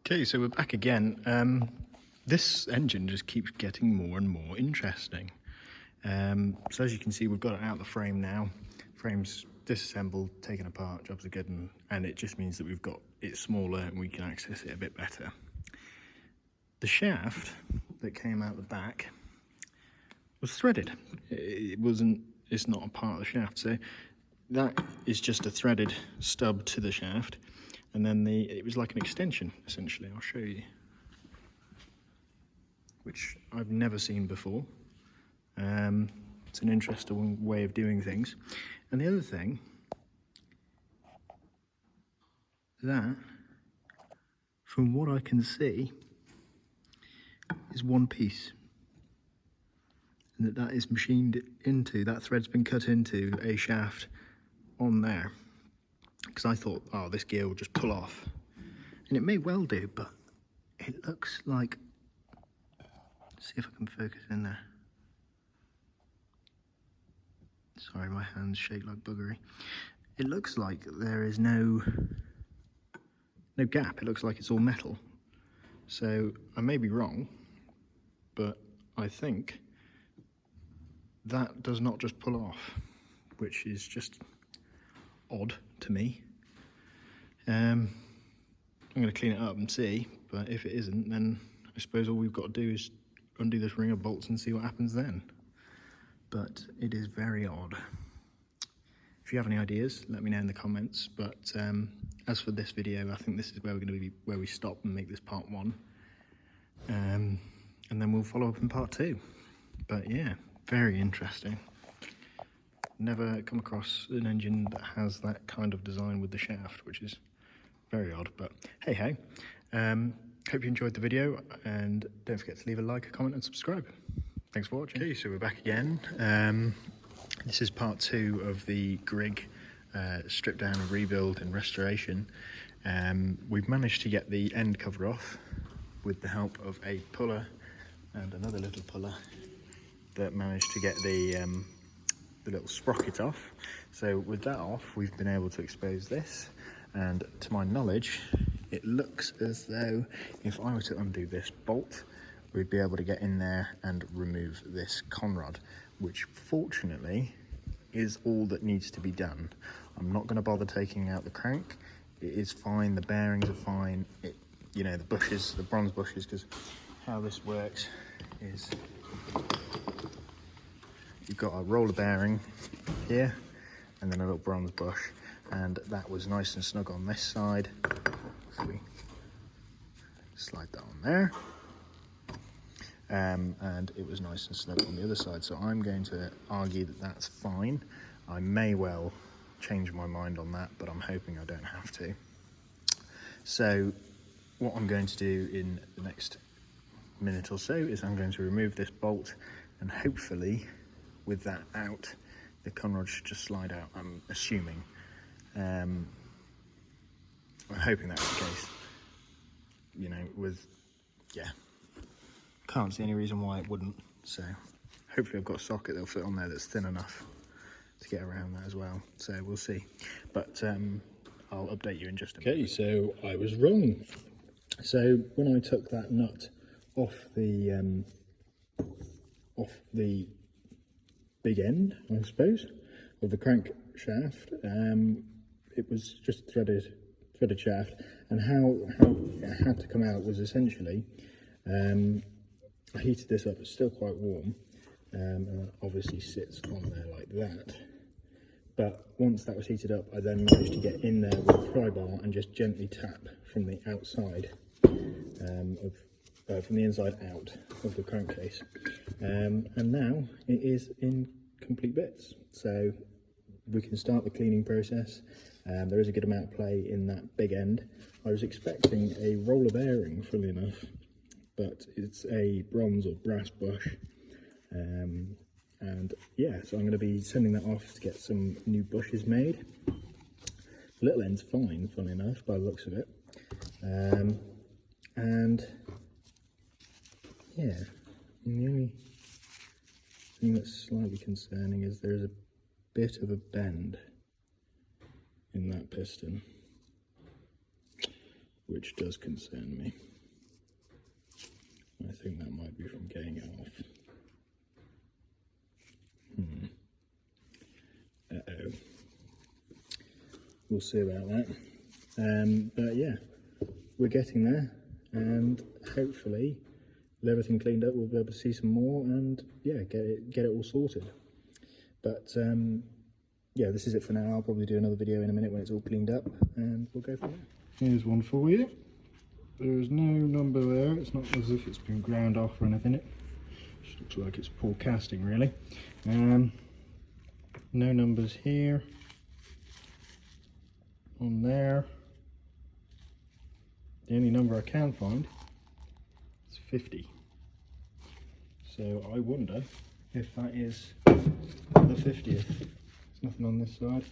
Okay, so we're back again. This engine just keeps getting more and more interesting. So as you can see, we've got it out of the frame now. Frame's disassembled, taken apart, jobs are good, and it just means that we've got it smaller and we can access it a bit better. The shaft that came out the back was threaded. It's not a part of the shaft, so that is just a threaded stub to the shaft. And then it was like an extension, essentially. I'll show you, which I've never seen before. It's an interesting way of doing things. And the other thing, that, from what I can see, is one piece. And that is machined into, that thread's been cut into a shaft on there. Because I thought, oh, this gear will just pull off. And it may well do, but it looks like, let's see if I can focus in there. Sorry, my hands shake like buggery. It looks like there is no gap. It looks like it's all metal. So I may be wrong, but I think that does not just pull off, which is just odd to me. I'm going to clean it up and see, but if it isn't, then I suppose all we've got to do is undo this ring of bolts and see what happens then. But it is very odd. If you have any ideas, let me know in the comments. But as for this video, I think this is where we're going to be, where we stop and make this part 1. And then we'll follow up in part 2. But yeah, very interesting. Never come across an engine that has that kind of design with the shaft, which is very odd, but hey ho. Hope you enjoyed the video, and don't forget to leave a like, a comment and subscribe. Thanks for watching. Okay, so we're back again. This is part 2 of the Grigg strip down, rebuild and restoration. We've managed to get the end cover off with the help of a puller and another little puller that managed to get the little sprocket off. So with that off, we've been able to expose this, and to my knowledge it looks as though if I were to undo this bolt, we'd be able to get in there and remove this conrod, which fortunately is all that needs to be done. I'm not going to bother taking out the crank. It is fine, the bearings are fine, you know, the bushes, the bronze bushes, because how this works is you've got a roller bearing here and then a little bronze bush, and that was nice and snug on this side. So we slide that on there, and it was nice and snug on the other side. So I'm going to argue that that's fine. I may well change my mind on that, but I'm hoping I don't have to. So what I'm going to do in the next minute or so is I'm going to remove this bolt, and hopefully with that out, the conrod should just slide out, I'm assuming. I'm hoping that's the case. You know, yeah. Can't see any reason why it wouldn't. So hopefully I've got a socket that'll fit on there that's thin enough to get around that as well. So we'll see. But I'll update you in just a minute. Okay, so I was wrong. So when I took that nut off the big end, I suppose, of the crankshaft, it was just threaded shaft, and how it had to come out was essentially, I heated this up, it's still quite warm, and it obviously sits on there like that, but once that was heated up, I then managed to get in there with a pry bar and just gently tap from the outside, from the inside out of the crankcase, and now it is in complete bits. So we can start the cleaning process. There is a good amount of play in that big end. I was expecting a roller bearing, funnily enough, but it's a bronze or brass bush. And yeah, so I'm going to be sending that off to get some new bushes made. The little end's fine, funnily enough, by the looks of it. And yeah, and the only thing that's slightly concerning is there is a bit of a bend in that piston. which does concern me. I think that might be from getting it off. Uh-oh. We'll see about that. But yeah, we're getting there, and hopefully with everything cleaned up we'll be able to see some more and yeah, get it all sorted. But yeah, this is it for now. I'll probably do another video in a minute when it's all cleaned up and we'll go from there. Here's one for you. There's no number there. It's not as if it's been ground off or anything. It just looks like it's poor casting really. No numbers here, on there. The only number I can find is 50. So I wonder if that is the 50th. There's nothing on this side.